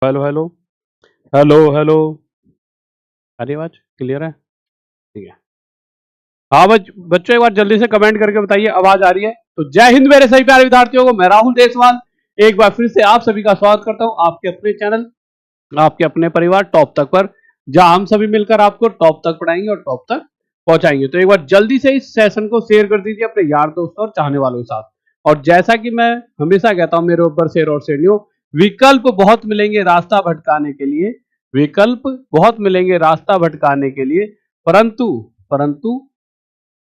Hello hello hello hello. अरे आवाज clear है? ठीक है। हाँ बच्चों, एक बार जल्दी से कमेंट करके बताइए आवाज आ रही है। तो जय हिंद मेरे सभी प्यारे विद्यार्थियों को, मैं राहुल देसवाल एक बार फिर से आप सभी का स्वागत करता हूं आपके अपने चैनल, आपके अपने परिवार टॉप तक पर, जहां हम सभी मिलकर आपको टॉप तक पढ़ाएंगे और टॉप तक पहुंचाएंगे। तो एक बार जल्दी से इस सेशन को शेयर कर दीजिए अपने यार दोस्तों और चाहने वालों के साथ। और जैसा कि मैं हमेशा कहता हूं, मेरे ऊपर शेर और शेरनियों, विकल्प बहुत मिलेंगे रास्ता भटकाने के लिए, विकल्प बहुत मिलेंगे रास्ता भटकाने के लिए, परंतु परंतु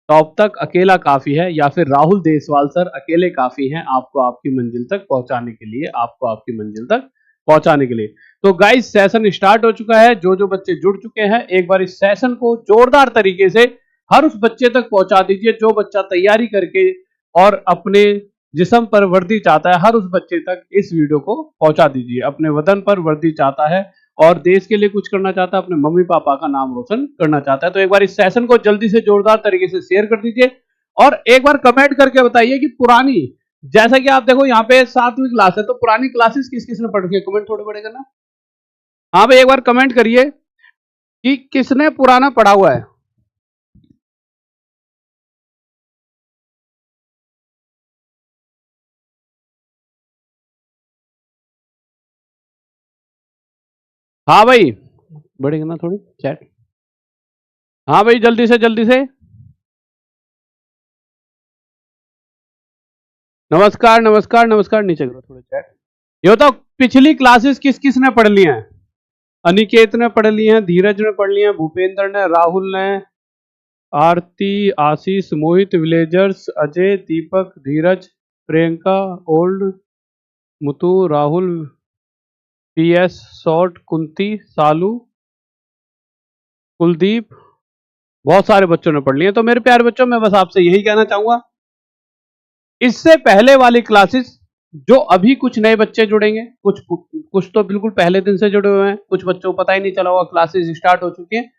टॉप तक अकेला काफी है, या फिर राहुल देसवाल सर अकेले काफी हैं आपको आपकी मंजिल तक पहुंचाने के लिए, आपको आपकी मंजिल तक पहुंचाने के लिए। तो गाइस सेशन स्टार्ट हो चुका है। जो जो बच्चे जुड़ चुके हैं एक बार इस सेशन को जोरदार तरीके से हर उस बच्चे तक पहुंचा दीजिए जो बच्चा तैयारी करके और अपने जिस्म पर वर्दी चाहता है। हर उस बच्चे तक इस वीडियो को पहुंचा दीजिए, अपने वतन पर वर्दी चाहता है और देश के लिए कुछ करना चाहता है, अपने मम्मी पापा का नाम रोशन करना चाहता है। तो एक बार इस सेशन को जल्दी से जोरदार तरीके से शेयर कर दीजिए और एक बार कमेंट करके बताइए कि पुरानी, जैसा कि आप देखो यहाँ पे 7वीं क्लास है, तो पुरानी क्लासेस किस किसने पढ़ रखी है, कमेंट थोड़े बड़े करना। हाँ भाई, एक बार कमेंट करिए कि किसने पुराना पढ़ा हुआ है। हाँ भाई, बड़े करना थोड़ी चैट। हाँ भाई, जल्दी से जल्दी से। नमस्कार नमस्कार नमस्कार, नीचे करो थोड़े चैट। ये बताओ पिछली क्लासेस किस किस ने पढ़ ली हैं? अनिकेत ने पढ़ ली हैं, धीरज ने पढ़ ली हैं, भूपेंद्र ने, राहुल ने, Aarti, Ashish, Mohit, villagers, Ajay, Deepak, Dheeraj, Priyanka, old, Muthu, Rahul, PS, short, Kunti, Salu, Kuldeep, बहुत सारे बच्चों ने पढ़ लिए। तो मेरे प्यारे बच्चों, मैं बस आपसे यही कहना चाहूंगा, इससे पहले वाली क्लासेस जो अभी कुछ नए बच्चे जुड़ेंगे, कुछ तो बिल्कुल पहले दिन से जुड़े हुए हैं, कुछ बच्चों को पता ही नहीं चला होगा क्लासेस स्टार्ट हो चुकी हैं,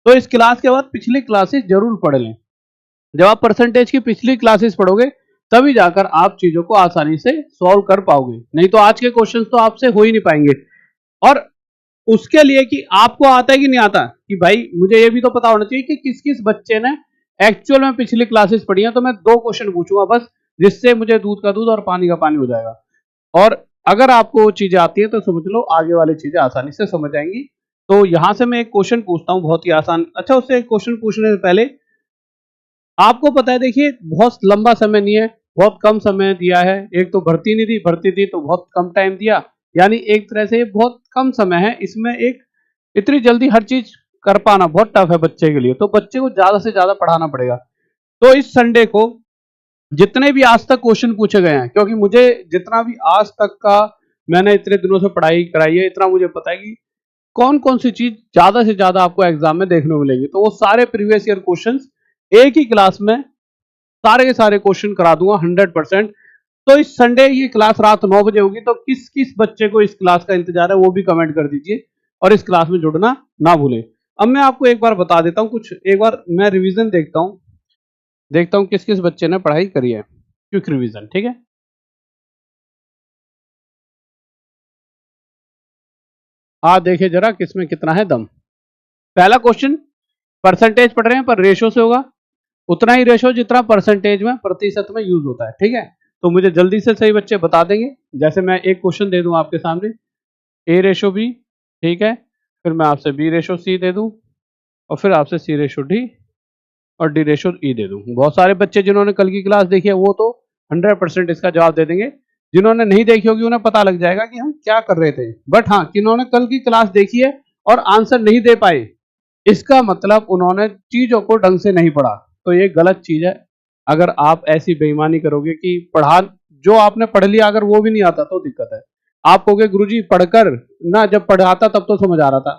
तो इस क्लास के बाद पिछली क्लासेस जरूर पढ़ लें। जब आप परसेंटेज की पिछली क्लासेस पढ़ोगे तभी जाकर आप चीजों को आसानी से सॉल्व कर पाओगे, नहीं तो आज के क्वेश्चंस तो आपसे हो ही नहीं पाएंगे। और उसके लिए कि आपको आता है कि नहीं आता, कि भाई मुझे ये भी तो पता होना चाहिए कि किस किस बच्चे ने एक्चुअल में पिछली क्लासेस पढ़ी हैं। तो मैं 2 क्वेश्चन पूछूंगा बस, जिससे मुझे दूध का दूध और पानी का पानी हो जाएगा। और अगर आपको वो चीजें आती है तो समझ लो आगे वाली चीजें आसानी से समझ आएंगी। तो यहां से मैं एक क्वेश्चन पूछता हूं, बहुत ही आसान। अच्छा, उससे एक क्वेश्चन पूछने से पहले आपको पता है, देखिए बहुत लंबा समय नहीं है, बहुत कम समय दिया है। एक तो भर्ती नहीं दी, भर्ती दी तो बहुत कम टाइम दिया, यानी एक तरह से बहुत कम समय है। इसमें एक इतनी जल्दी हर चीज कर पाना बहुत टफ है बच्चे के लिए, तो बच्चे को ज्यादा से ज्यादा पढ़ाना पड़ेगा। तो इस संडे को जितने भी आज तक क्वेश्चन पूछे गए हैं, क्योंकि मुझे जितना भी आज तक का मैंने इतने दिनों से पढ़ाई कराई है, इतना मुझे पता है कि कौन कौन सी चीज ज्यादा से ज्यादा आपको एग्जाम में देखने को मिलेगी। तो वो सारे प्रीवियस ईयर क्वेश्चंस एक ही क्लास में सारे के सारे क्वेश्चन करा दूंगा 100%। तो इस संडे ये क्लास रात 9 बजे होगी, तो किस किस बच्चे को इस क्लास का इंतजार है वो भी कमेंट कर दीजिए और इस क्लास में जुड़ना ना भूलें। अब मैं आपको एक बार बता देता हूं कुछ, एक बार मैं रिवीजन देखता हूं किस किस बच्चे ने पढ़ाई करी है, क्विक रिवीजन, ठीक है। देखिए जरा किसमें कितना है दम। पहला क्वेश्चन, परसेंटेज पढ़ रहे हैं पर रेशो से होगा, उतना ही रेशो जितना परसेंटेज में प्रतिशत में यूज होता है, ठीक है। तो मुझे जल्दी से सही बच्चे बता देंगे। जैसे मैं एक क्वेश्चन दे दूं आपके सामने, ए रेशो बी, ठीक है, फिर मैं आपसे बी रेशो सी दे दूं और फिर आपसे सी रेशो डी और डी रेशो ई दे दूं। बहुत सारे बच्चे जिन्होंने कल की क्लास देखी है वो तो 100% इसका जवाब दे देंगे। जिन्होंने नहीं देखी होगी उन्हें पता लग जाएगा कि हम क्या कर रहे थे। बट हाँ, जिन्होंने कल की क्लास देखी है और आंसर नहीं दे पाए, इसका मतलब उन्होंने चीजों को ढंग से नहीं पढ़ा, तो ये गलत चीज है। अगर आप ऐसी बेईमानी करोगे कि पढ़ा जो आपने पढ़ लिया अगर वो भी नहीं आता तो दिक्कत है। आप कहोगे गुरुजी पढ़कर ना, जब पढ़ाता तब तो समझ आ रहा था,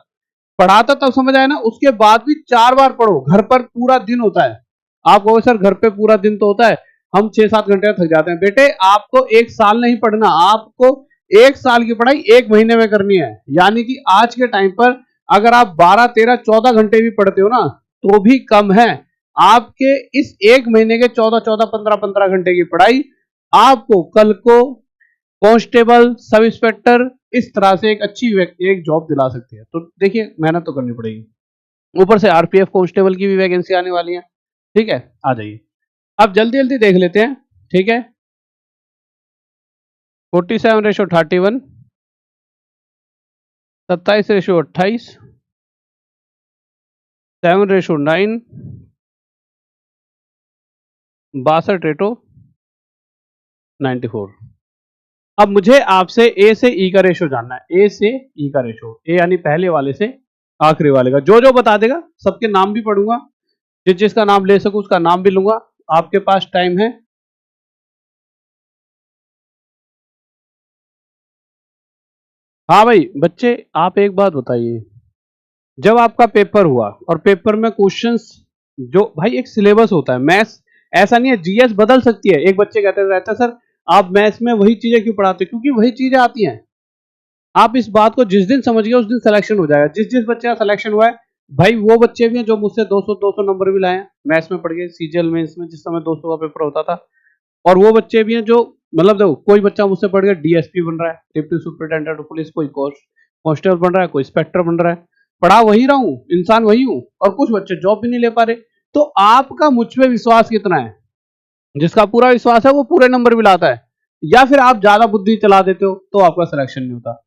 पढ़ाता तब समझ आया ना, उसके बाद भी 4 बार पढ़ो, घर पर पूरा दिन होता है। आप कहोगे सर घर पे पूरा दिन तो होता है, हम 6-7 घंटे थक जाते हैं। बेटे आपको 1 साल नहीं पढ़ना, आपको 1 साल की पढ़ाई 1 महीने में करनी है। यानी कि आज के टाइम पर अगर आप 12, 13, 14 घंटे भी पढ़ते हो ना तो भी कम है। आपके इस 1 महीने के 14, 15 घंटे की पढ़ाई आपको कल को कांस्टेबल, सब इंस्पेक्टर इस तरह से एक अच्छी एक जॉब दिला सकती है। तो देखिए मेहनत तो करनी पड़ेगी। ऊपर से आरपीएफ कांस्टेबल की भी वैकेंसी आने वाली है। ठीक है, आ जाइए। अब जल्दी जल्दी देख लेते हैं। ठीक है, 47:31, 27:28, 7:9, 62:94। अब मुझे आपसे ए से ई का रेशो जानना है। ए से ई का रेशो, ए यानी पहले वाले से आखिरी वाले का। जो जो बता देगा सबके नाम भी पढ़ूंगा, जिस जिसका नाम ले सकूं उसका नाम भी लूंगा। आपके पास टाइम है। हाँ भाई बच्चे, आप एक बात बताइए, जब आपका पेपर हुआ और पेपर में क्वेश्चंस, जो भाई एक सिलेबस होता है, मैथ्स ऐसा नहीं है, जीएस बदल सकती है। एक बच्चे कहते रहते हैं सर आप मैथ्स में वही चीजें क्यों पढ़ाते हो, क्योंकि वही चीजें आती हैं। आप इस बात को जिस दिन समझ गए उस दिन सिलेक्शन हो जाएगा। जिस जिस बच्चे का सिलेक्शन हुआ है, भाई वो बच्चे भी हैं जो मुझसे 200 नंबर भी लाए हैं मैथ्स में पढ़ के, सीजीएल मेंस में जिस समय 200 का पेपर होता था। और वो बच्चे भी हैं जो, मतलब देखो, कोई बच्चा मुझसे पढ़ के डीएसपी बन रहा है, डिप्टी सुपरिटेंडेंट ऑफ पुलिस, कोई कांस्टेबल बन रहा है, कोई इंस्पेक्टर बन रहा है। पढ़ा वही रहा हूं, इंसान वही हूं, और कुछ बच्चे जॉब भी नहीं ले पा रहे। तो आपका मुझ पे विश्वास कितना है? जिसका पूरा विश्वास है वो पूरे नंबर भी लाता है, या फिर आप ज्यादा बुद्धि चला देते हो तो आपका सिलेक्शन नहीं होता।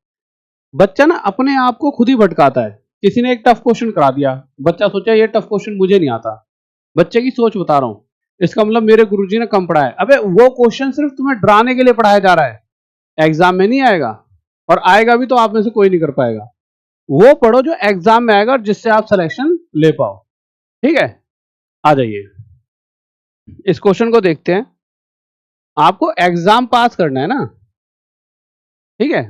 बच्चा ना अपने आप को खुद ही भटकाता है। किसी ने एक टफ क्वेश्चन करा दिया, बच्चा सोचा ये टफ क्वेश्चन मुझे नहीं आता। बच्चे की सोच बता रहा हूं, इसका मतलब मेरे गुरुजी ने कम पढ़ाया है। अबे वो क्वेश्चन सिर्फ तुम्हें डराने के लिए पढ़ाया जा रहा है, एग्जाम में नहीं आएगा, और आएगा भी तो आप में से कोई नहीं कर पाएगा। वो पढ़ो जो एग्जाम में आएगा और जिससे आप सिलेक्शन ले पाओ। ठीक है, आ जाइए, इस क्वेश्चन को देखते हैं। आपको एग्जाम पास करना है ना, ठीक है।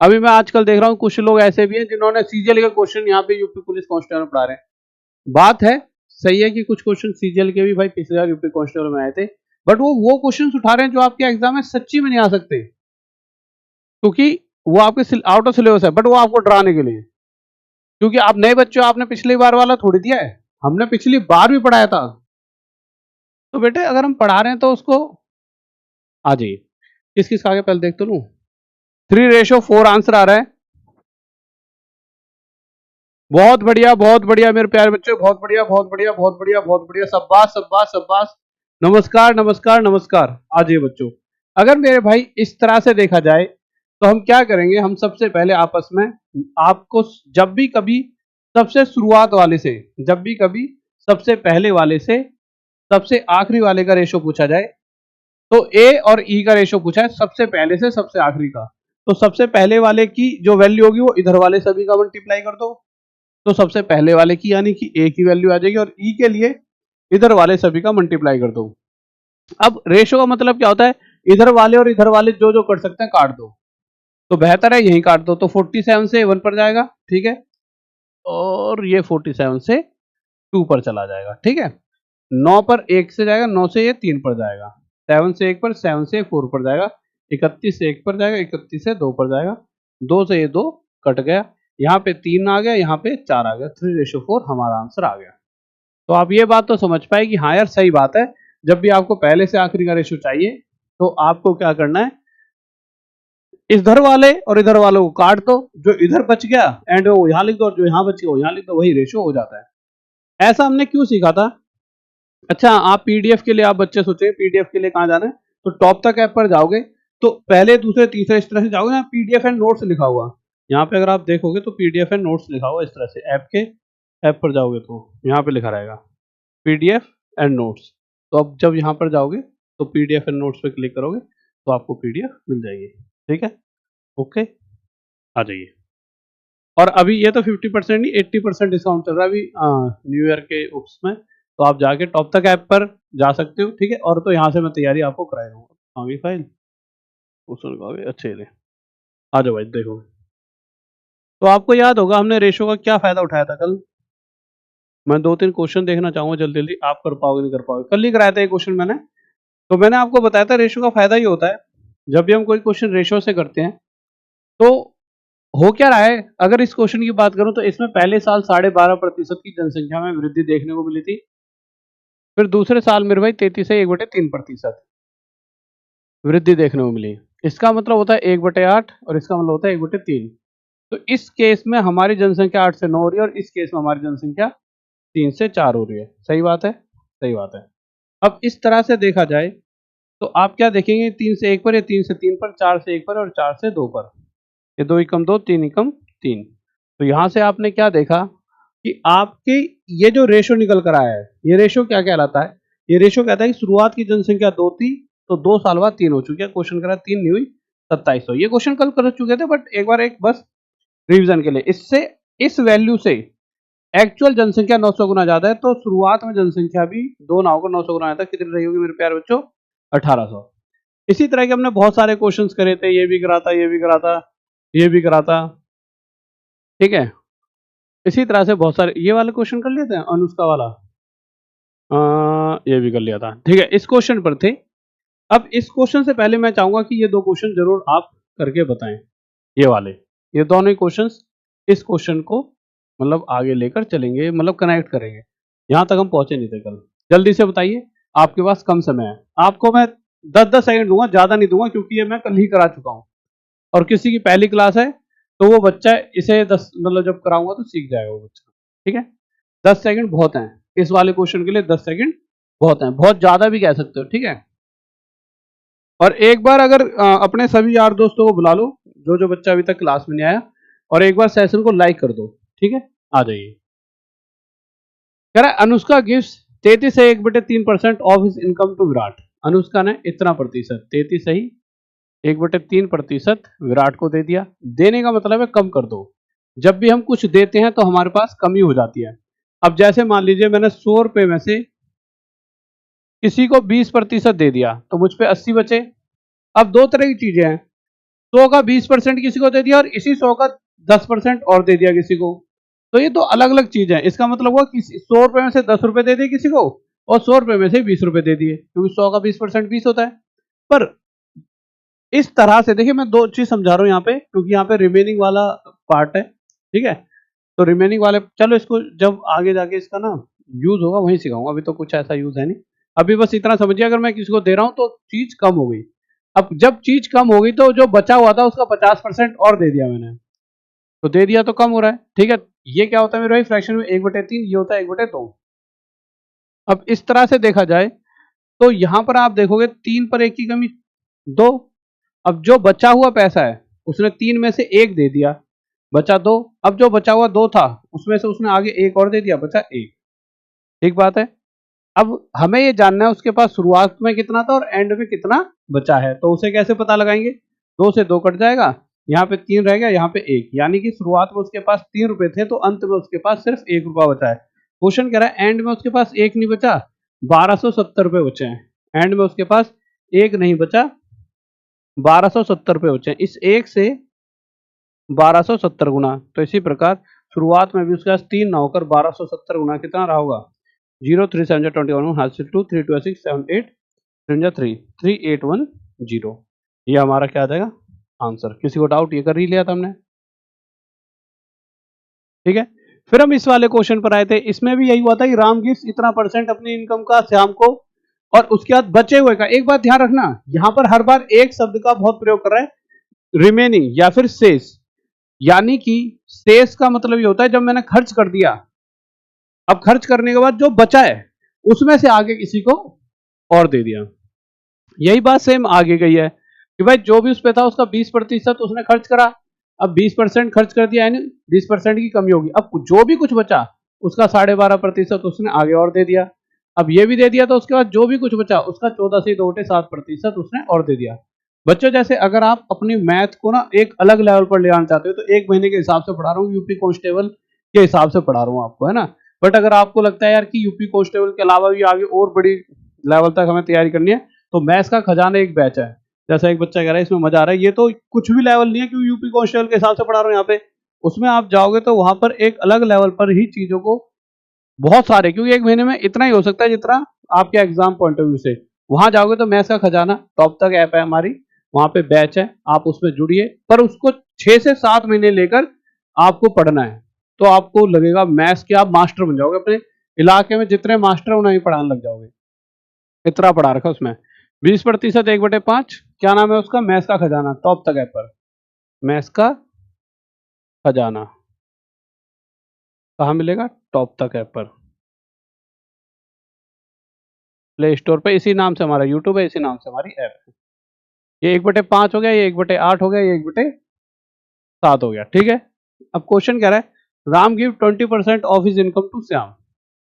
अभी मैं आजकल देख रहा हूं कुछ लोग ऐसे भी हैं जिन्होंने सीजीएल के क्वेश्चन यहाँ पे यूपी पुलिस कांस्टेबल में पढ़ा रहे हैं। बात है, सही है कि कुछ क्वेश्चन सीजीएल के भी भाई पिछले बार यूपी कांस्टेबल में आए थे, बट वो क्वेश्चन उठा रहे हैं जो आपके एग्जाम में सच्ची में नहीं आ सकते, क्योंकि वो आपके आउट ऑफ सिलेबस है, बट वो आपको डराने के लिए। क्योंकि आप नए बच्चे हो, आपने पिछली बार वाला थोड़ी दिया है, हमने पिछली बार भी पढ़ाया था। तो बेटे अगर हम पढ़ा रहे हैं तो उसको, आ जाइए, किस किस का आगे पहले देख तो लूं। 3:4 आंसर आ रहा है। बहुत बढ़िया, बहुत बढ़िया मेरे प्यारे बच्चे, बहुत बढ़िया, बहुत बढ़िया, बहुत बढ़िया, बहुत बढ़िया, शाबाश शाबाश शाबाश, नमस्कार नमस्कार नमस्कार। आ जाइए बच्चों, अगर मेरे भाई इस तरह से देखा जाए तो हम क्या करेंगे, हम सबसे पहले आपस में, आपको जब भी कभी सबसे शुरुआत वाले से, जब भी कभी सबसे पहले वाले से सबसे आखिरी वाले का रेशो पूछा जाए, तो ए और ई का रेशो पूछा है सबसे पहले से सबसे आखिरी का, तो सबसे पहले वाले की जो वैल्यू होगी वो इधर वाले सभी का मल्टीप्लाई कर दो, तो सबसे पहले वाले की यानी कि ए की वैल्यू आ जाएगी, और ई के लिए इधर वाले सभी का मल्टीप्लाई कर दो। अब रेशो का मतलब क्या होता है, इधर वाले और इधर वाले जो जो कर सकते हैं काट दो, तो बेहतर है यही काट दो। तो 47 से 1 पर जाएगा, ठीक है, और ये 47 से 2 पर चला जाएगा, ठीक है। 9 पर 1 से जाएगा, 9 से ये 3 पर जाएगा, 7 से 1 पर, 7 से 4 पर जाएगा, 31 से 1 पर जाएगा, 31 से 2 पर जाएगा, 2 से ये 2 कट गया, यहाँ पे 3 आ गया, यहाँ पे 4 आ गया, 3:4 हमारा आंसर आ गया। तो आप ये बात तो समझ पाए कि हाँ यार सही बात है, जब भी आपको पहले से आखिरी का रेशो चाहिए तो आपको क्या करना है, इधर वाले और इधर वालों को काट दो, जो इधर बच गया एंड वो यहाँ लिख दो, और जो यहाँ बच गया वो यहाँ लिख दो, वही रेशो हो जाता है। ऐसा हमने क्यों सीखा था? अच्छा, आप पीडीएफ के लिए, आप बच्चे सोचेंगे पीडीएफ के लिए कहाँ जाना है, तो टॉप तक ऐप पर जाओगे, तो पहले दूसरे तीसरे इस तरह से जाओगे ना, पीडीएफ एंड नोट्स लिखा हुआ, यहाँ पे अगर आप देखोगे तो पीडीएफ एंड नोट्स लिखा हुआ इस तरह से, ऐप पर जाओगे तो यहाँ पे लिखा रहेगा पीडीएफ एंड नोट्स। तो अब जब यहाँ पर जाओगे तो पीडीएफ एंड नोट्स पे क्लिक करोगे तो आपको पीडीएफ मिल जाएगी, ठीक है, ओके, आ जाइए। और अभी ये तो 50% नहीं, 80% डिस्काउंट चल रहा है अभी न्यू ईयर के उसमें, तो आप जाके टॉप तक ऐप पर जा सकते हो, ठीक है। और तो यहाँ से मैं तैयारी आपको कराई दूंगा। आगे फाइल उसमें अच्छे ले, आ जाओ भाई देखो। तो आपको याद होगा हमने रेशो का क्या फायदा उठाया था कल। मैं 2-3 क्वेश्चन देखना चाहूंगा जल्दी जल्दी, आप कर पाओगे नहीं कर पाओगे। कल ही कराया था ये क्वेश्चन मैंने, तो मैंने आपको बताया था रेशो का फायदा ये होता है, जब भी हम कोई क्वेश्चन रेशो से करते हैं तो हो क्या रहा है। अगर इस क्वेश्चन की बात करूं तो इसमें पहले साल 12.5% की जनसंख्या में वृद्धि देखने को मिली थी, फिर दूसरे साल मेरे भाई 33 से 1/3% वृद्धि देखने को मिली। इसका मतलब होता है 1/8 और इसका मतलब होता है 1/3। तो इस केस में हमारी जनसंख्या 8 से 9 हो रही है और इस केस में हमारी जनसंख्या 3 से 4 हो रही है। सही बात है, सही बात है। अब इस तरह से देखा जाए तो आप क्या देखेंगे, 3 से 1 पर या 3 से 3 पर, 4 से 1 पर और 4 से 2 पर। ये 2 एकम 2, 3 एकम 3। तो यहाँ से आपने क्या देखा कि आपके ये जो रेशो निकल कर आया है, ये रेशो क्या कहलाता है? ये रेशो कहता है कि शुरुआत की जनसंख्या 2 थी, तो 2 साल बाद 3 हो चुकी है। क्वेश्चन करा 3 नहीं हुई 2700। ये क्वेश्चन कल कर चुके थे, बट एक बार एक बस रिवीजन के लिए, इससे इस वैल्यू से एक्चुअल जनसंख्या 900 गुना ज्यादा है, तो शुरुआत में जनसंख्या भी 2 ना होकर 900 गुना ज्यादा कितनी रही होगी मेरे प्यारे बच्चों? 1800। इसी तरह के हमने बहुत सारे क्वेश्चंस करे थे, ये भी करा था, ये भी करा था, ये भी करा था, ठीक है। इसी तरह से बहुत सारे ये वाले क्वेश्चन कर लिए थे, अनुष्का वाला, ये भी कर लिया था, ठीक है। इस क्वेश्चन पर थे। अब इस क्वेश्चन से पहले मैं चाहूंगा कि ये 2 क्वेश्चन जरूर आप करके बताएं, ये वाले, ये दोनों ही क्वेश्चंस इस क्वेश्चन को मतलब आगे लेकर चलेंगे, मतलब कनेक्ट करेंगे। यहां तक हम पहुंचे नहीं थे कल। जल्दी से बताइए, आपके पास कम समय है, आपको मैं 10-10 सेकंड दूंगा, ज्यादा नहीं दूंगा, क्योंकि ये मैं कल ही करा चुका हूं और किसी की पहली क्लास है तो वो बच्चा इसे 10 मतलब जब कराऊंगा तो सीख जाएगा वो बच्चा, ठीक है। 10 सेकंड बहुत हैं इस वाले क्वेश्चन के लिए, 10 सेकंड बहुत हैं, बहुत ज्यादा भी कह सकते हो, ठीक है। और एक बार अगर अपने सभी यार दोस्तों को बुला लो, जो जो बच्चा अभी तक क्लास में नहीं आया, और एक बार सेशन को लाइक कर दो, ठीक है। आ जाइए। कह रहा है अनुष्का गिव्स 33 से 1/3% of his income to Virat. Anushka ने इतना प्रतिशत, 33 सही 1/3% विराट को दे दिया। देने का मतलब है कम कर दो। जब भी हम कुछ देते हैं तो हमारे पास कमी हो जाती है। अब जैसे मान लीजिए मैंने 100 रुपए में से किसी को 20% दे दिया तो मुझ पे 80 बचे। अब दो तरह की चीजें हैं, 100 का 20% किसी को दे दिया और इसी 100 का 10% और दे दिया किसी को, तो ये तो अलग अलग चीज है। इसका मतलब हुआ कि 100 रुपए में से 10 रुपए दे दिए किसी को और 100 रुपए में से 20 रुपए दे दिए, क्योंकि 100 का 20% 20 होता है। पर इस तरह से देखिए, मैं 2 चीज समझा रहा हूं यहाँ पे, क्योंकि यहाँ पे रिमेनिंग वाला पार्ट है, ठीक है। तो रिमेनिंग वाले चलो इसको जब आगे जाके इसका ना यूज होगा वहीं सिखाऊंगा, अभी तो कुछ ऐसा यूज है नहीं। अभी बस इतना समझिए, अगर मैं किसी को दे रहा हूं तो चीज कम हो गई। अब जब चीज कम हो गई तो जो बचा हुआ था उसका 50% और दे दिया मैंने, तो दे दिया तो कम हो रहा है, ठीक है। ये क्या होता है मेरे भाई फ्रैक्शन में 1/3, ये होता है 1/2। अब इस तरह से देखा जाए तो यहां पर आप देखोगे 3 पर 1 की कमी 2। अब जो बचा हुआ पैसा है उसने 3 में से 1 दे दिया, बचा 2। अब जो बचा हुआ 2 था उसमें से उसने आगे 1 और दे दिया, बचा 1। ठीक बात है। अब हमें ये जानना है उसके पास शुरुआत में कितना था और एंड में कितना बचा है, तो उसे कैसे पता लगाएंगे? 2 से 2 कट जाएगा, यहाँ पे 3 रह गया, यहाँ पे 1, यानी कि शुरुआत में उसके पास 3 रुपए थे तो अंत में उसके पास सिर्फ 1 रुपया बचा है। क्वेश्चन कह रहा है एंड में उसके पास 1 नहीं बचा, 1270 रुपए बचे हैं। एंड में उसके पास 1 नहीं बचा, 1270 रुपए बचे हैं। इस 1 से 1270 गुना, तो इसी प्रकार शुरुआत में भी उसके पास 3 ना होकर 1270 गुना कितना रहा होगा? 0 3 7 21 हासिल 2 3 2 6 7 8 3 3 3810। ये हमारा क्या आ जाएगा आंसर। किसी को डाउट? ये कर ही लिया था हमने, ठीक है। फिर हम इस वाले क्वेश्चन पर आए थे, इसमें भी यही हुआ था कि राम गिव्स इतना % अपनी इनकम का श्याम को, और उसके बाद बचे हुए का। एक बात ध्यान रखना, यहां पर हर बार एक शब्द का बहुत प्रयोग कर रहा है, रिमेनिंग या फिर शेष। यानी कि शेष का मतलब ये होता है जब मैंने खर्च कर दिया, अब खर्च करने के बाद जो बचा है उसमें से आगे किसी को और दे दिया। यही बात सेम आगे गई है कि भाई जो भी उस पे था उसका 20% उसने खर्च करा, अब 20% खर्च कर दिया, यानी 20% की कमी होगी। अब जो भी कुछ बचा उसका 12.5% उसने आगे और दे दिया। अब ये भी दे दिया, तो उसके बाद जो भी कुछ बचा उसका 14 से 2/7% उसने और दे दिया। बच्चों, जैसे अगर आप अपनी मैथ को ना एक अलग लेवल पर ले आना चाहते हो तो 1 महीने के हिसाब से पढ़ा रहा हूँ, यूपी कांस्टेबल के हिसाब से पढ़ा रहा हूँ आपको, है ना। बट अगर आपको लगता है यार कि यूपी कांस्टेबल के अलावा भी आगे और बड़ी लेवल तक हमें तैयारी करनी है, तो मैथ्स का खजाना एक बैच है। जैसा एक बच्चा कह रहा है इसमें मजा आ रहा है, ये तो कुछ भी लेवल नहीं है क्योंकि यूपी कांस्टेबल के हिसाब से पढ़ा रहा हूँ यहाँ पे। उसमें आप जाओगे तो वहां पर एक अलग लेवल पर ही चीजों को बहुत सारे, क्योंकि 1 महीने में इतना ही हो सकता है जितना आपके एग्जाम पॉइंट ऑफ व्यू से। वहां जाओगे तो मैथ्स का खजाना टॉप तक ऐप है हमारी, वहां पे बैच है, आप उसमें जुड़िए। पर उसको 6 से 7 महीने लेकर आपको पढ़ना है, तो आपको लगेगा मैथ्स के आप मास्टर बन जाओगे। अपने इलाके में जितने मास्टर उन्हें पढ़ाने लग जाओगे, इतना पढ़ा रखा उसमें। 20% 1/5 क्या नाम है उसका, मैथ्स का खजाना, टॉप तक ऐप पर, मैथ्स का खजाना कहाँ मिलेगा, टॉप तक ऐप पर, प्ले स्टोर पे इसी नाम से हमारा यूट्यूब है, इसी नाम से हमारी ऐप है। ये 1/5 हो गया, ये 1/8 हो गया, ये 1/7 हो गया, ठीक है। अब क्वेश्चन कह रहा है Ram give 20% of his income to Shyam,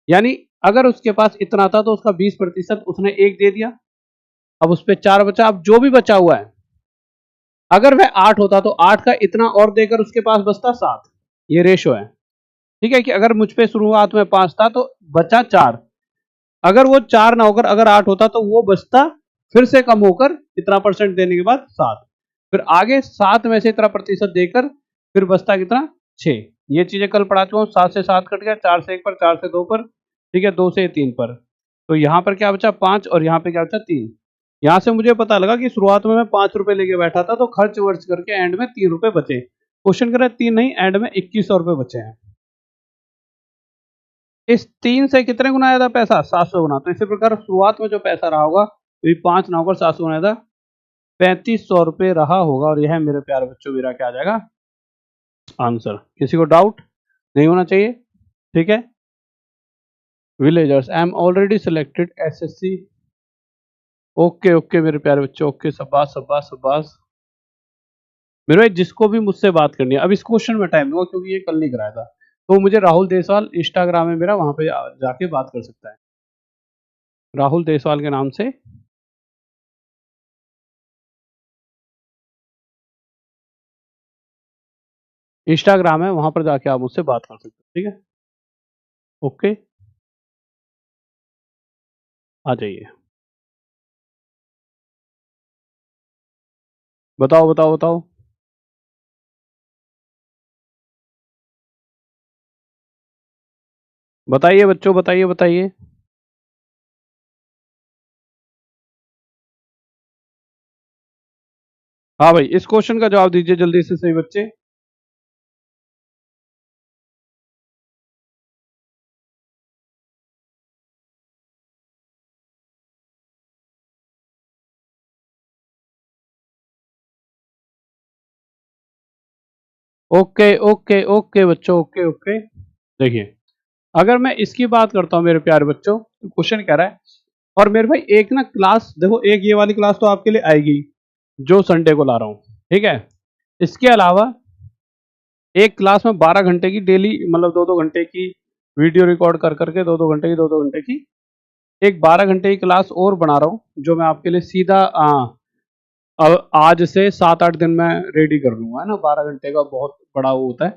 यानी अगर उसके पास इतना था तो उसका 20% उसने एक दे दिया, अब उस पर 4 बचा, अब जो भी बचा हुआ है, अगर वह 8 होता तो 8 का इतना और देकर उसके पास बचता 7, ये रेशो है, ठीक है, कि अगर मुझ पे शुरुआत में 5 था तो बचा 4, अगर वो 4 ना होकर अगर 8 होता तो वो बचता फिर से कम होकर इतना परसेंट देने के बाद 7, फिर आगे 7 में से इतना प्रतिशत देकर फिर बचता कितना 6, ये चीजें कल पढ़ा चुका हूँ। 7 से 7 कट गया, 4 से 1 पर, 4 से 2 पर, ठीक है, 2 से 3 पर, तो यहाँ पर क्या बचा 5 और यहाँ पे क्या बचा 3। यहाँ से मुझे पता लगा कि शुरुआत में मैं 5 रुपए लेके बैठा था तो खर्च वर्च करके एंड में 3 रुपए बचे, क्वेश्चन कर रहा है 3 नहीं, एंड में 2100 रुपए बचे हैं। इस 3 से कितने गुना आया था पैसा, 700 गुना, तो इसी प्रकार शुरुआत में जो पैसा रहा होगा तो 5 ना होकर 700 गुना था, 3500 रुपए रहा होगा, और यह मेरे प्यारे बच्चों मेरा क्या आ जाएगा आंसर। किसी को डाउट नहीं होना चाहिए, ठीक है। Villagers, I am already selected SSC, okay okay मेरे प्यारे बच्चों, ओके, शाबाश शाबाश शाबाश मेरे भाई। जिसको भी मुझसे बात करनी है, अब इस क्वेश्चन में टाइम दूंगा क्योंकि ये कल नहीं कराया था, तो मुझे राहुल देसवाल इंस्टाग्राम है मेरा, वहां पे जाके बात कर सकता है, राहुल देसवाल के नाम से इंस्टाग्राम है, वहां पर जाके आप मुझसे बात कर सकते हैं, ठीक है, ओके, आ जाइए, बताओ बताओ बताओ। बताइए बच्चों, बताइए बताइए। हाँ भाई, इस क्वेश्चन का जवाब दीजिए जल्दी से सही बच्चे। ओके ओके ओके बच्चों, ओके ओके। देखिए, अगर मैं इसकी बात करता हूँ मेरे प्यारे बच्चों, तो क्वेश्चन कह रहा है, और मेरे भाई एक ना क्लास देखो, एक ये वाली क्लास तो आपके लिए आएगी जो संडे को ला रहा हूँ, ठीक है। इसके अलावा एक क्लास में 12 घंटे की डेली, मतलब 2-2 घंटे की वीडियो रिकॉर्ड कर करके 2-2 घंटे की 2-2 घंटे की एक 12 घंटे की क्लास और बना रहा हूँ, जो मैं आपके लिए सीधा अब आज से 7-8 दिन में रेडी कर लूंगा, है ना। 12 घंटे का बहुत बड़ा वो होता है,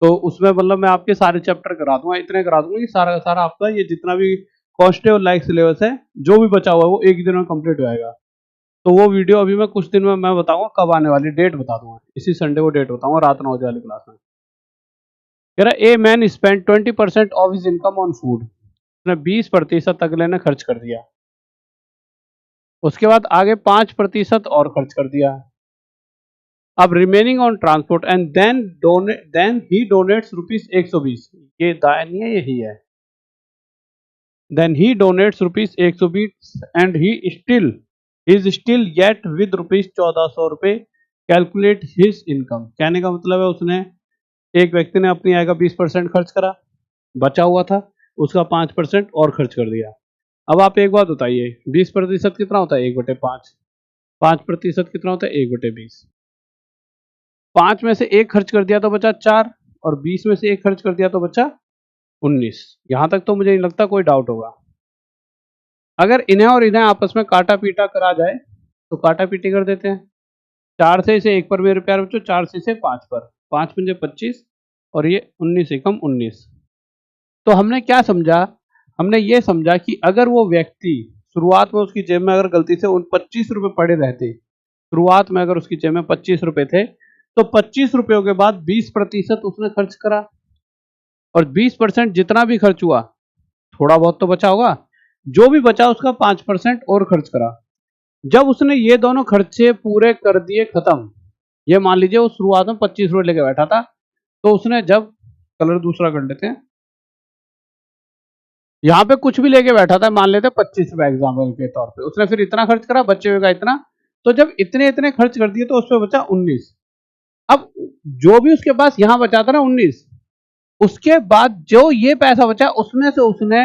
तो उसमें मतलब मैं आपके सारे चैप्टर करा दूंगा, इतने करा दूंगा कि सारा का सारा आपका ये जितना भी कांस्टेबल लाइक सिलेबस है जो भी बचा हुआ है वो एक ही दिन में कंप्लीट हो जाएगा। तो वो वीडियो अभी मैं कुछ दिन में मैं बताऊंगा कब आने वाली, डेट बता दूंगा, इसी संडे को डेट बताऊंगा, रात 9 बजे वाली क्लास में। कह रहा a man spend 20% of his income on food, उसने 20% अगले ने खर्च कर दिया, उसके बाद आगे 5% और खर्च कर दिया, अब remaining on transport and then he donates rupees 120, ये दाया नहीं है, यही है, then he donates rupees 120 and he still is still yet with rupees 1400 रुपए कैलकुलेट हिज इनकम। कहने का मतलब है उसने, एक व्यक्ति ने अपनी आय का 20% खर्च करा, बचा हुआ था, उसका 5% और खर्च कर दिया। अब आप एक बात बताइए, 20% कितना होता है, 1/5, 5% कितना होता है, 1/20, 5 में से 1 खर्च कर दिया तो बचा 4, और 20 में से 1 खर्च कर दिया तो बचा 19। यहां तक तो मुझे नहीं लगता कोई डाउट होगा। अगर इन्हें और इन्हें आपस में काटा पीटा करा जाए तो काटा पीटी कर देते हैं, 4 से इसे 1 पर मेरे प्यारे बच्चों, 4 से इसे 5 पर, 5 पंजे 25, और ये 19 एकम 19। तो हमने क्या समझा, हमने ये समझा कि अगर वो व्यक्ति शुरुआत में उसकी जेब में अगर गलती से उन 25 रुपए पड़े रहते, शुरुआत में अगर उसकी जेब में 25 रुपए थे, तो 25 रुपयों के बाद 20% उसने खर्च करा, और 20% जितना भी खर्च हुआ थोड़ा बहुत तो बचा होगा, जो भी बचा उसका 5% और खर्च करा। जब उसने ये दोनों खर्चे पूरे कर दिए खत्म, ये मान लीजिए वो शुरुआत में 25 रुपए लेके बैठा था, तो उसने जब, कलर दूसरा कर लेते हैं, यहाँ पे कुछ भी लेके बैठा था, मान लेते 25 रुपए एग्जाम्पल के तौर पे, उसने फिर इतना खर्च करा, बच्चे का इतना, तो जब इतने इतने खर्च कर दिए तो उस पर बचा 19। अब जो भी उसके पास यहां बचा था ना 19, उसके बाद जो ये पैसा बचा उसमें से उसने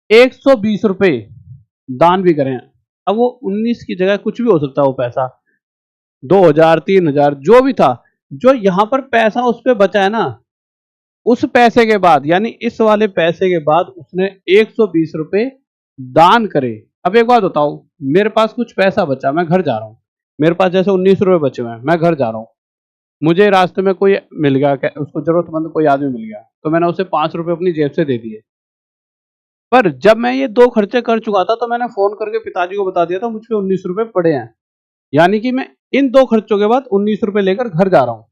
120 रुपए दान भी करें। अब वो 19 की जगह कुछ भी हो सकता है, वो पैसा 2000 3000 जो भी था, जो यहां पर पैसा उस पर बचा है ना, उस पैसे के बाद यानी इस वाले पैसे के बाद उसने 120 रुपए दान करे। अब एक बात बताओ, मेरे पास कुछ पैसा बचा, मैं घर जा रहा हूं, मेरे पास जैसे 19 रुपए बचे हुए हैं, मैं घर जा रहा हूं, मुझे रास्ते में कोई मिल गया, उसको जरूरतमंद कोई आदमी मिल गया, तो मैंने उसे 5 रुपए अपनी जेब से दे दिए। पर जब मैं ये 2 खर्चे कर चुका था तो मैंने फोन करके पिताजी को बता दिया था मुझ पे 19 रुपए पड़े हैं, यानी कि मैं इन 2 खर्चों के बाद 19 रुपए लेकर घर जा रहा हूं।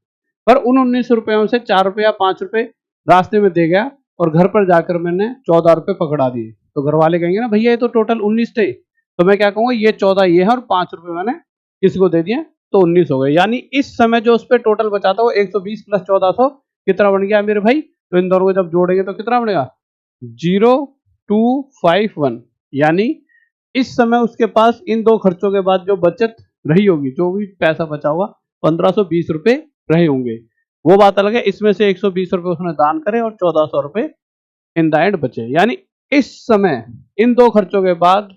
पर उन 19 रुपयों से 4 रुपए या 5 रुपए रास्ते में दे गया और घर पर जाकर मैंने 14 रुपए पकड़ा दिए, तो घर वाले कहेंगे ना भैया ये तो टोटल 19 थे, तो मैं क्या कहूंगा ये 14 ये है और 5 रुपए मैंने किसी को दे दिए, तो 19 हो गए। यानी इस समय जो उस पर टोटल बचा था वो 120 प्लस 1400 कितना बन गया मेरे भाई, तो इन दोनों को जब जोड़ेंगे तो कितना बनेगा 0251। यानी इस समय उसके पास इन 2 खर्चों के बाद जो बचत रही होगी, जो भी पैसा बचा हुआ 1520 रुपए रहे होंगे, वो बात अलग है। इसमें से 120 रुपए उसने दान करे और 1400 रुपए इन द एंड बचे, यानी इस समय इन 2 खर्चों के बाद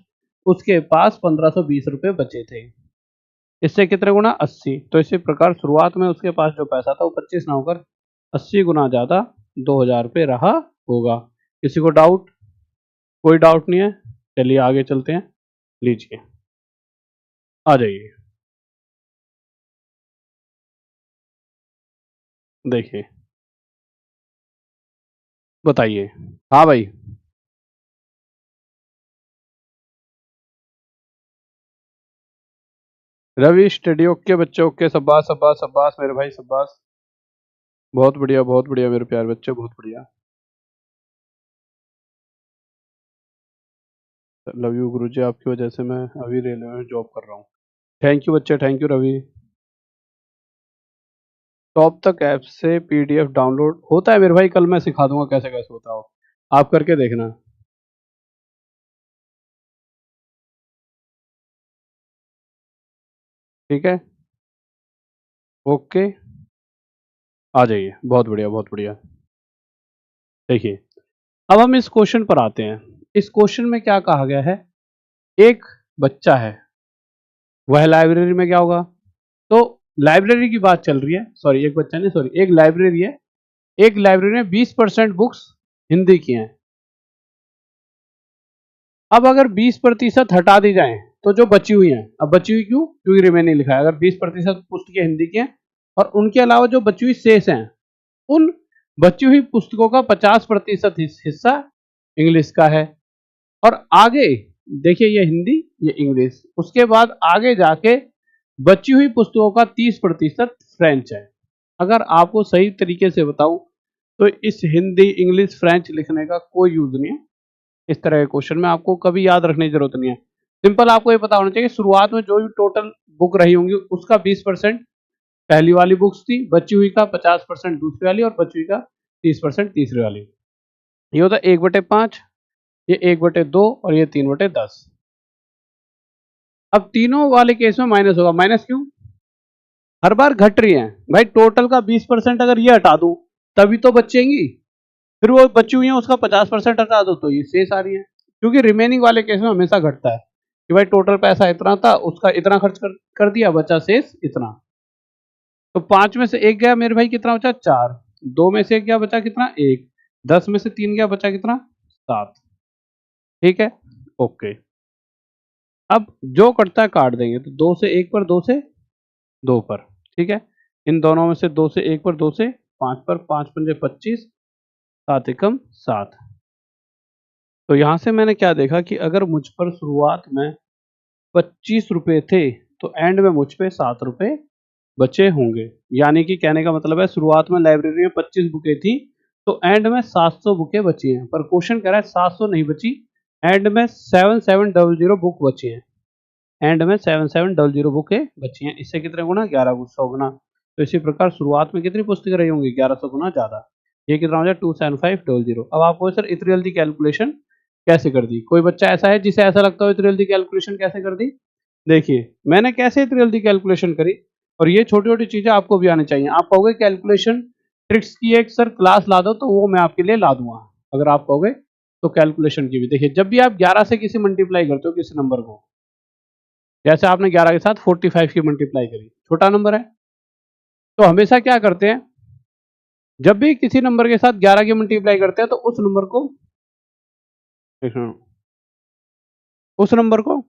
उसके पास 1520 रुपए बचे थे। इससे कितने गुना 80। तो इसी प्रकार शुरुआत में उसके पास जो पैसा था वो 25 ना होकर 80 गुना ज्यादा 2000 रुपये रहा होगा। किसी को डाउट? कोई डाउट नहीं है, चलिए आगे चलते हैं। लीजिए आ जाइए, देखिए बताइए। हाँ भाई, रवि स्टडी ओके बच्चे, ओके, शाबाश शाबाश शाबाश मेरे भाई शाबाश, बहुत बढ़िया मेरे प्यारे बच्चे, बहुत बढ़िया। लव यू गुरुजी, आपकी वजह से मैं अभी रेलवे में जॉब कर रहा हूँ। थैंक यू बच्चे, थैंक यू रवि। टॉप तक ऐप से पीडीएफ डाउनलोड होता है मेरे भाई, कल मैं सिखा दूंगा कैसे कैसे होता हो, आप करके देखना। ठीक है, ओके, आ जाइए, बहुत बढ़िया बहुत बढ़िया। देखिए अब हम इस क्वेश्चन पर आते हैं। इस क्वेश्चन में क्या कहा गया है, एक बच्चा है, वह लाइब्रेरी में क्या होगा, तो लाइब्रेरी की बात चल रही है, सॉरी एक बच्चा नहीं, सॉरी एक लाइब्रेरी है, एक लाइब्रेरी में 20% बुक्स हिंदी की हैं। अब अगर 20% हटा दी जाए तो जो बची हुई हैं, अब बची हुई क्यों, क्योंकि रिमेनिंग लिखा है, अगर 20% पुस्तकें हिंदी की हैं और उनके अलावा जो बची हुई शेष हैं, उन बची हुई पुस्तकों का 50% हिस्सा इंग्लिश का है। और आगे देखिए ये हिंदी ये इंग्लिश, उसके बाद आगे जाके बची हुई पुस्तकों का 30% फ्रेंच है। अगर आपको सही तरीके से बताऊं तो इस हिंदी इंग्लिश फ्रेंच लिखने का कोई यूज नहीं है। इस तरह के क्वेश्चन में आपको कभी याद रखने की जरूरत नहीं है। सिंपल आपको ये पता होना चाहिए कि शुरुआत में जो भी टोटल बुक रही होंगी उसका 20% पहली वाली बुक्स थी, बची हुई का 50% दूसरी वाली और बची हुई का 30% तीसरी वाली। ये होता है 1/5, ये 1/2 और ये 3/10। अब तीनों वाले केस में माइनस होगा, माइनस क्यों, हर बार घट रही है भाई, टोटल का 20% अगर ये हटा दूं तभी तो बचेंगी, फिर वो बची हुई है उसका 50% हटा दो तो ये शेष आ रही है, क्योंकि रिमेनिंग वाले केस में हमेशा घटता है कि भाई टोटल पैसा इतना था, उसका इतना खर्च कर दिया, बचा शेष इतना। तो 5 में से 1 गया मेरे भाई, कितना बचा 4, 2 में से 1 गया बचा कितना 1, 10 में से 3 गया बचा कितना 7। ठीक है, ओके। अब जो कटता है काट देंगे, तो 2 से 1 पर, 2 से 2 पर, ठीक है, इन दोनों में से 2 से 1 पर, 2 से 5 पर, 5 पंजे 25, 7 एकम 7। तो यहां से मैंने क्या देखा कि अगर मुझ पर शुरुआत में 25 रुपए थे तो एंड में मुझ पे 7 रुपए बचे होंगे। यानी कि कहने का मतलब है शुरुआत में लाइब्रेरी में 25 बुकें थी तो एंड में 700 बुकें बची हैं, पर क्वेश्चन कह रहा है 700 नहीं बची, एंड में 7700 बुक बची हैं, एंड में 7700 बुकें बची हैं। इससे कितने गुना, 1100 गुना। तो इसी प्रकार शुरुआत में कितनी पुस्तकें रही होंगी, 1100 गुना ज्यादा। ये कितना हो जाए 27500। अब आपको सर इतनी जल्दी कैलकुलेशन कैसे कर दी, कोई बच्चा ऐसा है जिसे ऐसा लगता हो इतनी जल्दी कैलकुलेशन कैसे कर दी, देखिए मैंने कैसे इतनी जल्दी कैलकुलेशन करी, और ये छोटी छोटी चीजें आपको भी आनी चाहिए। आप कहोगे कैलकुलेशन ट्रिक्स की एक सर क्लास ला दो, तो वो मैं आपके लिए ला दूंगा। अगर आप कहोगे तो कैलकुलेशन की भी देखिए, जब भी आप 11 से किसी मल्टीप्लाई करते हो किसी नंबर को, जैसे आपने 11 के साथ 45 की मल्टीप्लाई करी, छोटा नंबर है, तो हमेशा क्या करते हैं, जब भी किसी नंबर के साथ 11 की मल्टीप्लाई करते हैं तो उस नंबर को उस नंबर को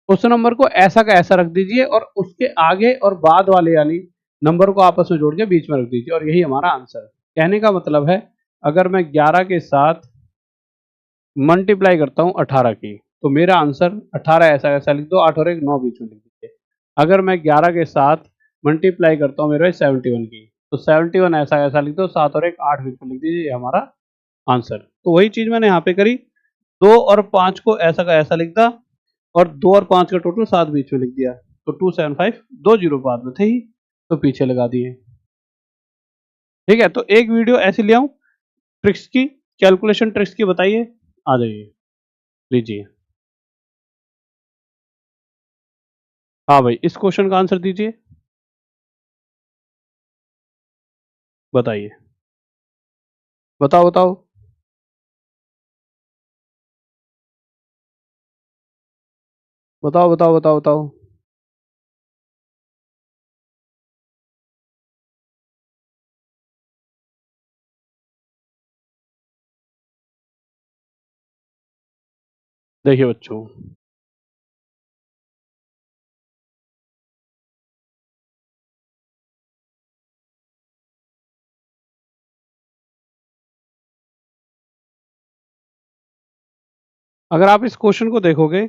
उस नंबर को ऐसा का ऐसा रख दीजिए, और उसके आगे और बाद वाले यानी नंबर को आपस में जोड़ के बीच में रख दीजिए, और यही हमारा आंसर है। कहने का मतलब है, अगर मैं 11 के साथ मल्टीप्लाई करता हूँ 18 की, तो मेरा आंसर 18 ऐसा ऐसा लिख दो, 8 और 1 9 बीच में लिख दीजिए। अगर मैं 11 के साथ मल्टीप्लाई करता हूँ मेरे 71 की, तो 71 ऐसा ऐसा लिख दो, 7 और 1 8 बीच में लिख दीजिए, ये हमारा आंसर। तो वही चीज मैंने यहाँ पे करी, 2 और 5 को ऐसा का ऐसा लिख दा, और 2 और 5 का टोटल 7 बीच में लिख दिया, तो 275 2 जीरो बाद में थे ही, तो पीछे लगा दिए। ठीक है, तो एक वीडियो ऐसे ले आऊं ट्रिक्स की, कैलकुलेशन ट्रिक्स की, बताइए, आ जाइए, लीजिए। हाँ भाई, इस क्वेश्चन का आंसर दीजिए, बताइए, बताओ बताओ। बताओ बताओ बताओ बताओ। देखिए बच्चों, अगर आप इस क्वेश्चन को देखोगे,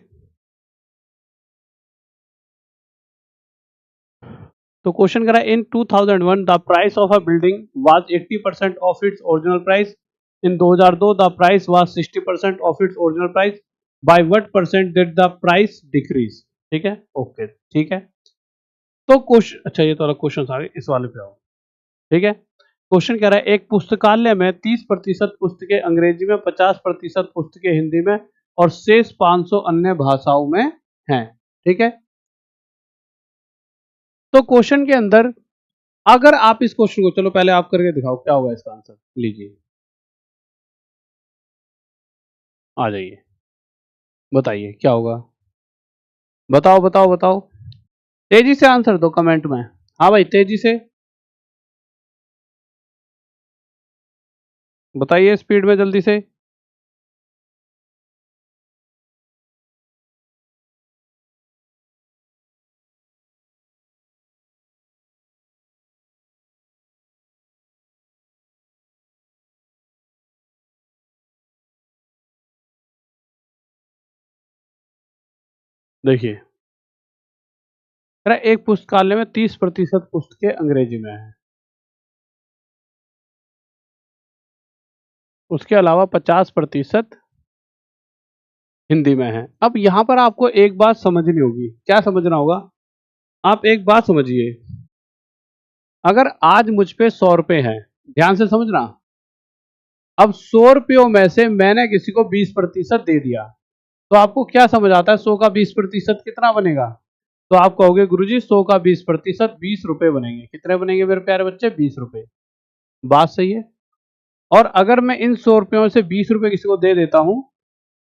तो क्वेश्चन करा, इन 2001 the price of a building was 80% of its original price, in 2002 the price was 60% of its original price, by what percent did the price decrease. ठीक है, ओके, ठीक है। तो क्वेश्चन, अच्छा ये तो अलग क्वेश्चन आ गए, इस वाले पे आओ। ठीक है, क्वेश्चन कह रहा है, एक पुस्तकालय में 30% पुस्तकें अंग्रेजी में, 50% पुस्तकें हिंदी में, और शेष 500 अन्य भाषाओं में हैं। ठीक है, तो क्वेश्चन के अंदर, अगर आप इस क्वेश्चन को, चलो पहले आप करके दिखाओ क्या होगा इसका आंसर, लीजिए, आ जाइए, बताइए क्या होगा, बताओ बताओ बताओ, तेजी से आंसर दो कमेंट में। हाँ भाई, तेजी से बताइए, स्पीड में जल्दी से। देखिए, अरे एक पुस्तकालय में 30% पुस्तकें अंग्रेजी में है, उसके अलावा 50% हिंदी में है। अब यहां पर आपको एक बात समझनी होगी, क्या समझना होगा, आप एक बात समझिए, अगर आज मुझ पे 100 रुपए हैं, ध्यान से समझना, अब 100 रुपयों में से मैंने किसी को 20% दे दिया, तो आपको क्या समझ आता है, 100 का 20% कितना बनेगा, तो आप कहोगे गुरुजी 100 का 20% 20 रुपए बनेंगे। कितने बनेंगे मेरे प्यारे बच्चे, 20 रुपए। बात सही है। और अगर मैं इन 100 रुपयों से 20 रुपए किसी को दे देता हूं,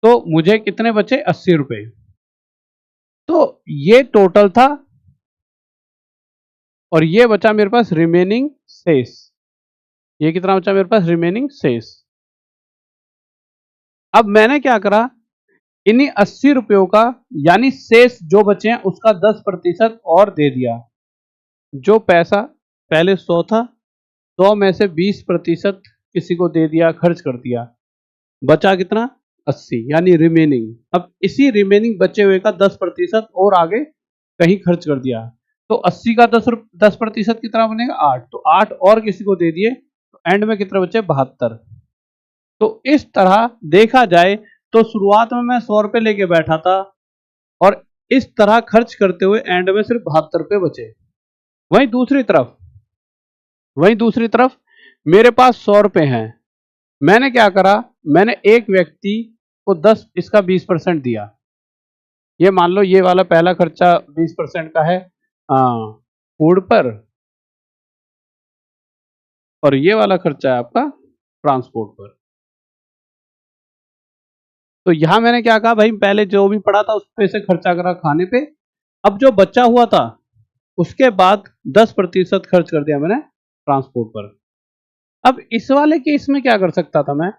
तो मुझे कितने बचे, 80 रुपए। तो ये टोटल था, और ये बचा मेरे पास रिमेनिंग शेष। ये कितना बचा मेरे पास, रिमेनिंग शेष। अब मैंने क्या करा, इन्हीं 80 रुपयों का, यानी शेष जो बचे हैं उसका 10% और दे दिया। जो पैसा पहले 100 था, 100 में से 20% किसी को दे दिया, खर्च कर दिया, बचा कितना, 80, यानी रिमेनिंग। अब इसी रिमेनिंग बचे हुए का 10% और आगे कहीं खर्च कर दिया, तो 80 का 10% कितना बनेगा, 8, तो 8 और किसी को दे दिए, तो एंड में कितने बचे, 72। तो इस तरह देखा जाए तो शुरुआत में मैं 100 रुपए लेके बैठा था, और इस तरह खर्च करते हुए एंड में सिर्फ 72 रुपए बचे। वहीं दूसरी तरफ मेरे पास 100 रुपए हैं, मैंने क्या करा, मैंने एक व्यक्ति को 10 इसका 20% दिया। ये मान लो ये वाला पहला खर्चा 20% का है फूड पर, और ये वाला खर्चा है आपका ट्रांसपोर्ट पर। तो यहां मैंने क्या कहा भाई, पहले जो भी पड़ा था उस पे से खर्चा करा खाने पे, अब जो बचा हुआ था उसके बाद 10% खर्च कर दिया मैंने ट्रांसपोर्ट पर। अब इस वाले केस में क्या कर सकता था मैं,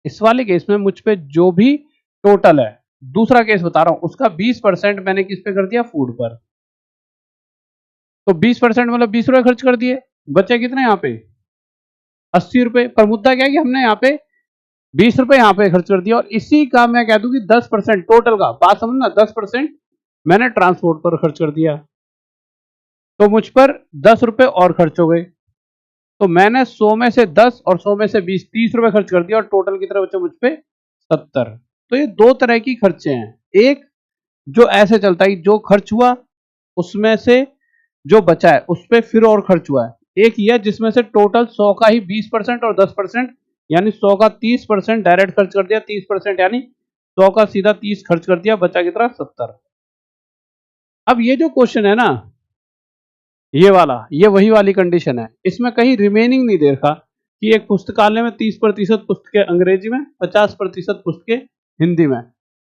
इस वाले केस में मुझ पे जो भी टोटल है, दूसरा केस बता रहा हूं, उसका 20% मैंने किस पे कर दिया, फूड पर। तो 20% मतलब 20 रुपए खर्च कर दिए, बचे कितने यहाँ पे, 80 रुपए। पर मुद्दा क्या है कि हमने यहाँ पे 20 रुपए यहाँ पे खर्च कर दिया, और इसी का मैं कह दूं कि 10% टोटल का, बात समझना, 10% मैंने ट्रांसपोर्ट पर खर्च कर दिया, तो मुझ पर 10 रुपए और खर्च हो गए। तो मैंने 100 में से 10 और 100 में से 20, 30 रुपए खर्च कर दिया, और टोटल कितने बचे मुझ पे, 70। तो ये दो तरह की खर्चे हैं, एक जो ऐसे चलता है जो खर्च हुआ उसमें से जो बचा है उस पर फिर और खर्च हुआ है, एक यह जिसमें से टोटल 100 का ही 20% और 10%, यानी 100 का 30% डायरेक्ट खर्च कर दिया, 30% यानी 100 का सीधा 30 खर्च कर दिया, बचा कितना, 70। अब ये जो क्वेश्चन है ना, ये वाला, ये वही वाली कंडीशन है, इसमें कहीं रिमेनिंग नहीं दे रखा कि एक पुस्तकालय में 30% पुस्तकें अंग्रेजी में, 50% पुस्तकें हिंदी में।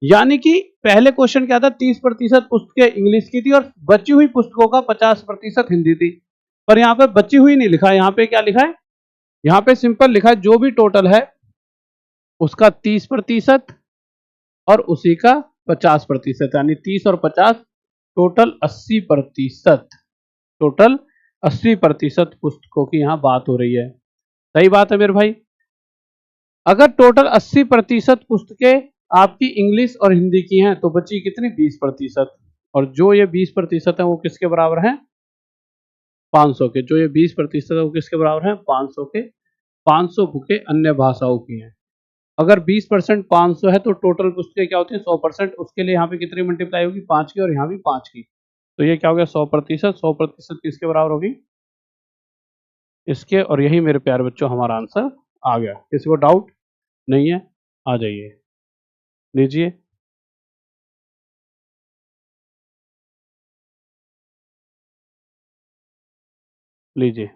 यानी कि पहले क्वेश्चन क्या था, 30% पुस्तकें इंग्लिश की थी और बची हुई पुस्तकों का 50% हिंदी थी। पर यहाँ पे बची हुई नहीं लिखा है, यहाँ पे क्या लिखा है, यहाँ पे सिंपल लिखा है जो भी टोटल है उसका 30% और उसी का 50%, यानी 30 और 50, टोटल 80%, टोटल 80% पुस्तकों की यहाँ बात हो रही है। सही बात है मेरे भाई। अगर टोटल 80% पुस्तकें आपकी इंग्लिश और हिंदी की हैं तो बची कितनी, 20%, और जो ये 20% है वो किसके बराबर है, 500 के। जो ये 20% है वो किसके बराबर है, 500 के। 500 बुकें अन्य भाषाओं की हैं। अगर 20% 500 है तो टोटल पुस्तकें क्या होती है, 100%। उसके लिए यहाँ पे कितनी मल्टीप्लाई होगी, 5 की, और यहाँ भी 5 की। तो ये क्या हो गया, 100%। 100% किसके बराबर होगी, इसके। और यही मेरे प्यारे बच्चों हमारा आंसर आ गया। किसी को डाउट नहीं है, आ जाइए, लीजिए। लीजिए।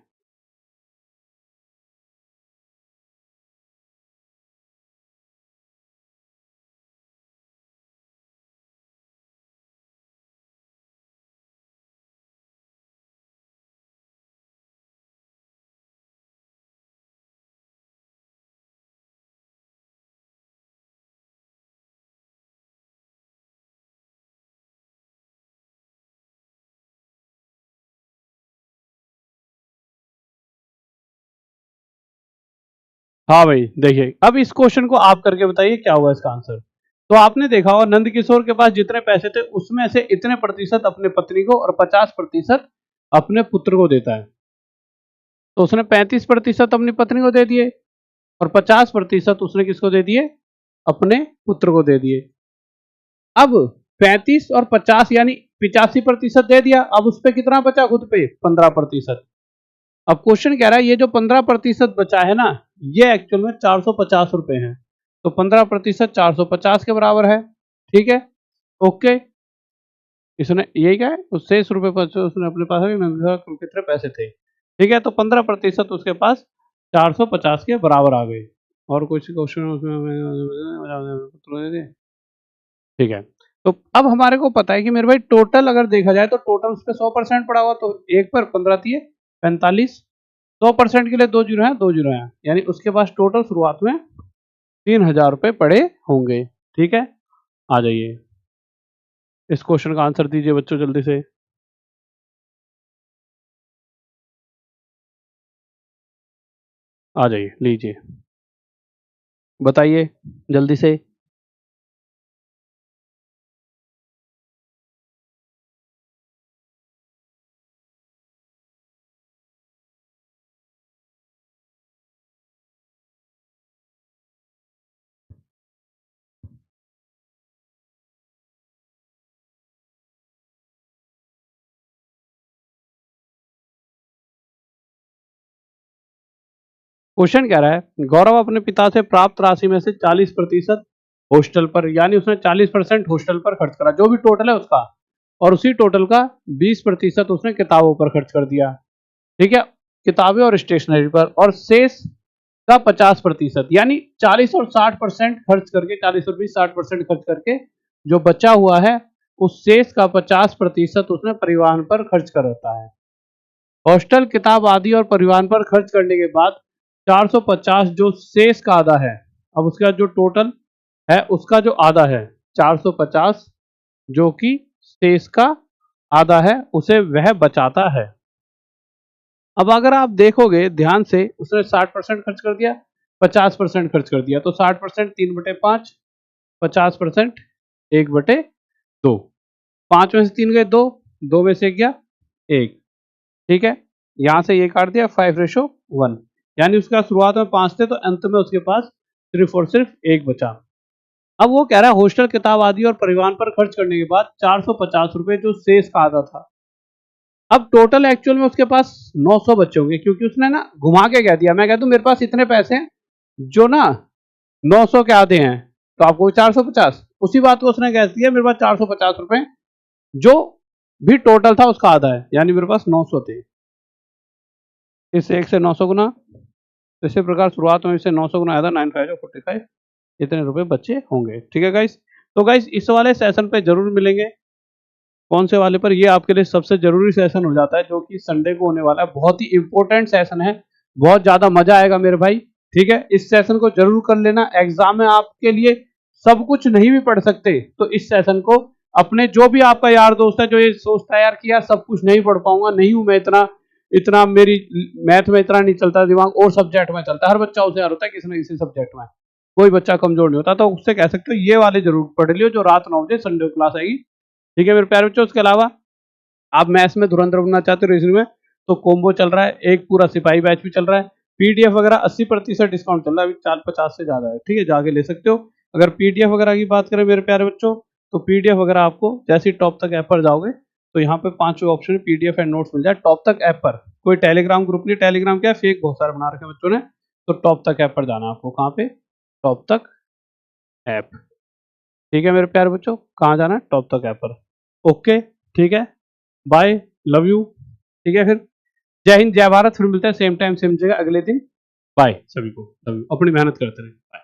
हाँ भाई देखिए, अब इस क्वेश्चन को आप करके बताइए क्या होगा इसका आंसर। तो आपने देखा होगा नंद किशोर के पास जितने पैसे थे उसमें से इतने प्रतिशत अपने पत्नी को और 50% अपने पुत्र को देता है। तो उसने 35% अपनी पत्नी को दे दिए और 50% उसने किसको दे दिए, अपने पुत्र को दे दिए। अब 35 और 50 यानी 85% दे दिया, अब उस पर कितना बचा, खुद पे 15%। अब क्वेश्चन कह रहा है ये जो 15% बचा है ना, ये एक्चुअल में 450 रुपए है। तो 15% 450 के बराबर है, ठीक है, ओके। इसने यही क्या है, उस 6 रुपए पर उसने अपने पास अभी मैंने कहा कितने पैसे थे, ठीक है, तो 15% उसके पास 450 के बराबर आ गए। और कुछ क्वेश्चन उसमें, ठीक है। तो अब हमारे को पता है कि मेरे भाई टोटल अगर देखा जाए तो टोटल उस पर 100% पड़ा हुआ, तो एक पर 15 दिए 45, 100% के लिए 2 जीरो है, 2 जीरो है, यानी उसके पास टोटल शुरुआत में 3000 रुपए पड़े होंगे, ठीक है। आ जाइए, इस क्वेश्चन का आंसर दीजिए बच्चों जल्दी से। आ जाइए, लीजिए, बताइए जल्दी से। क्वेश्चन कह रहा है गौरव अपने पिता से प्राप्त राशि में से 40% हॉस्टल पर, यानी उसने 40% हॉस्टल पर खर्च करा, जो भी टोटल है उसका, और उसी टोटल का 20% उसने किताबों पर खर्च कर दिया। ठीक है, किताबें और स्टेशनरी पर, और शेष का 50%, यानी 40 और 60% खर्च करके, 40 और 20 60% खर्च करके जो बचा हुआ है उस शेष का 50% उसने परिवहन पर खर्च कर रखा है। हॉस्टल, किताब आदि और परिवहन पर खर्च करने के बाद 450 जो शेष का आधा है, अब उसका जो टोटल है उसका जो आधा है 450 जो कि शेष का आधा है उसे वह बचाता है। अब अगर आप देखोगे ध्यान से, उसने 60% खर्च कर दिया, 50% खर्च कर दिया, तो 60% 3/5, 50% 1/2, 5 में से 3 गए 2, 2 में से गया 1। ठीक है, यहां से ये काट दिया 5:1, यानी उसका शुरुआत में 5 थे तो अंत में उसके पास सिर्फ और सिर्फ 1 बचा। अब वो कह रहा है हॉस्टल, किताब आदि और परिवहन पर खर्च करने के बाद 450 रुपए जो शेष का आधा था। अब टोटल एक्चुअल में उसके पास 900 बच्चे होंगे, क्योंकि उसने ना घुमा के कह दिया, मैं कह दूं मेरे पास इतने पैसे हैं जो ना 900 के आधे हैं, तो आपको 450, उसी बात को उसने कह दिया मेरे पास 450 रुपए जो भी टोटल था उसका आधा है, यानी मेरे पास 900 थे। इस 1 से 900 गुना, इसी प्रकार शुरुआत में इसे 900 गुना आधा 9 5 45, इतने रुपए बच्चे होंगे। ठीक है गाइस, तो गाइस इस वाले सेशन पे जरूर मिलेंगे। कौन से वाले पर? ये आपके लिए सबसे जरूरी सेशन हो जाता है जो कि संडे को होने वाला है, बहुत ही इंपॉर्टेंट सेशन है, बहुत ज्यादा मजा आएगा मेरे भाई। ठीक है, इस सेशन को जरूर कर लेना, एग्जाम में आपके लिए सब कुछ नहीं भी पढ़ सकते तो इस सेशन को अपने जो भी आपका यार दोस्त है जो ये सोचता है यार कि यार सब कुछ नहीं पढ़ पाऊंगा, नहीं हूं मैं इतना इतना मेरी मैथ में इतना नहीं चलता दिमाग, और सब्जेक्ट में चलता है, हर बच्चा उसे यार होता है किसी न किसी सब्जेक्ट में, कोई बच्चा कमजोर नहीं होता, तो उससे कह सकते हो ये वाले जरूर पढ़ लियो जो रात 9 बजे संडे को क्लास आएगी। ठीक है मेरे प्यारे बच्चों, उसके अलावा आप मैथ्स में धुरंधर बनना चाहते हो रीजनिंग में, तो कॉम्बो चल रहा है, एक पूरा सिपाही बैच भी चल रहा है, पीडीएफ वगैरह 80% डिस्काउंट चल रहा है, अभी 450 से ज्यादा है। ठीक है, जाके ले सकते हो। अगर पीडीएफ वगैरह की बात करें मेरे प्यारे बच्चों, तो पीडीएफ वगैरह आपको जैसे ही टॉप तक ऐप पर जाओगे तो यहाँ पे 5 ऑप्शन पीडीएफ एंड नोट्स मिल जाए टॉप तक ऐप पर। कोई टेलीग्राम ग्रुप नहीं, टेलीग्राम क्या है फेक, बहुत सारे बना रखे बच्चों ने, तो टॉप तक ऐप पर जाना आपको। कहाँ पे? टॉप तक ऐप। ठीक है मेरे प्यारे बच्चों, कहाँ जाना है? टॉप तक ऐप पर। ओके, ठीक है, बाय, लव यू। ठीक है, फिर जय हिंद, जय भारत, फिर मिलते हैं सेम टाइम सेम जगह अगले दिन। बाय सभी को, लव यू, अपनी मेहनत करते रहें। बाय।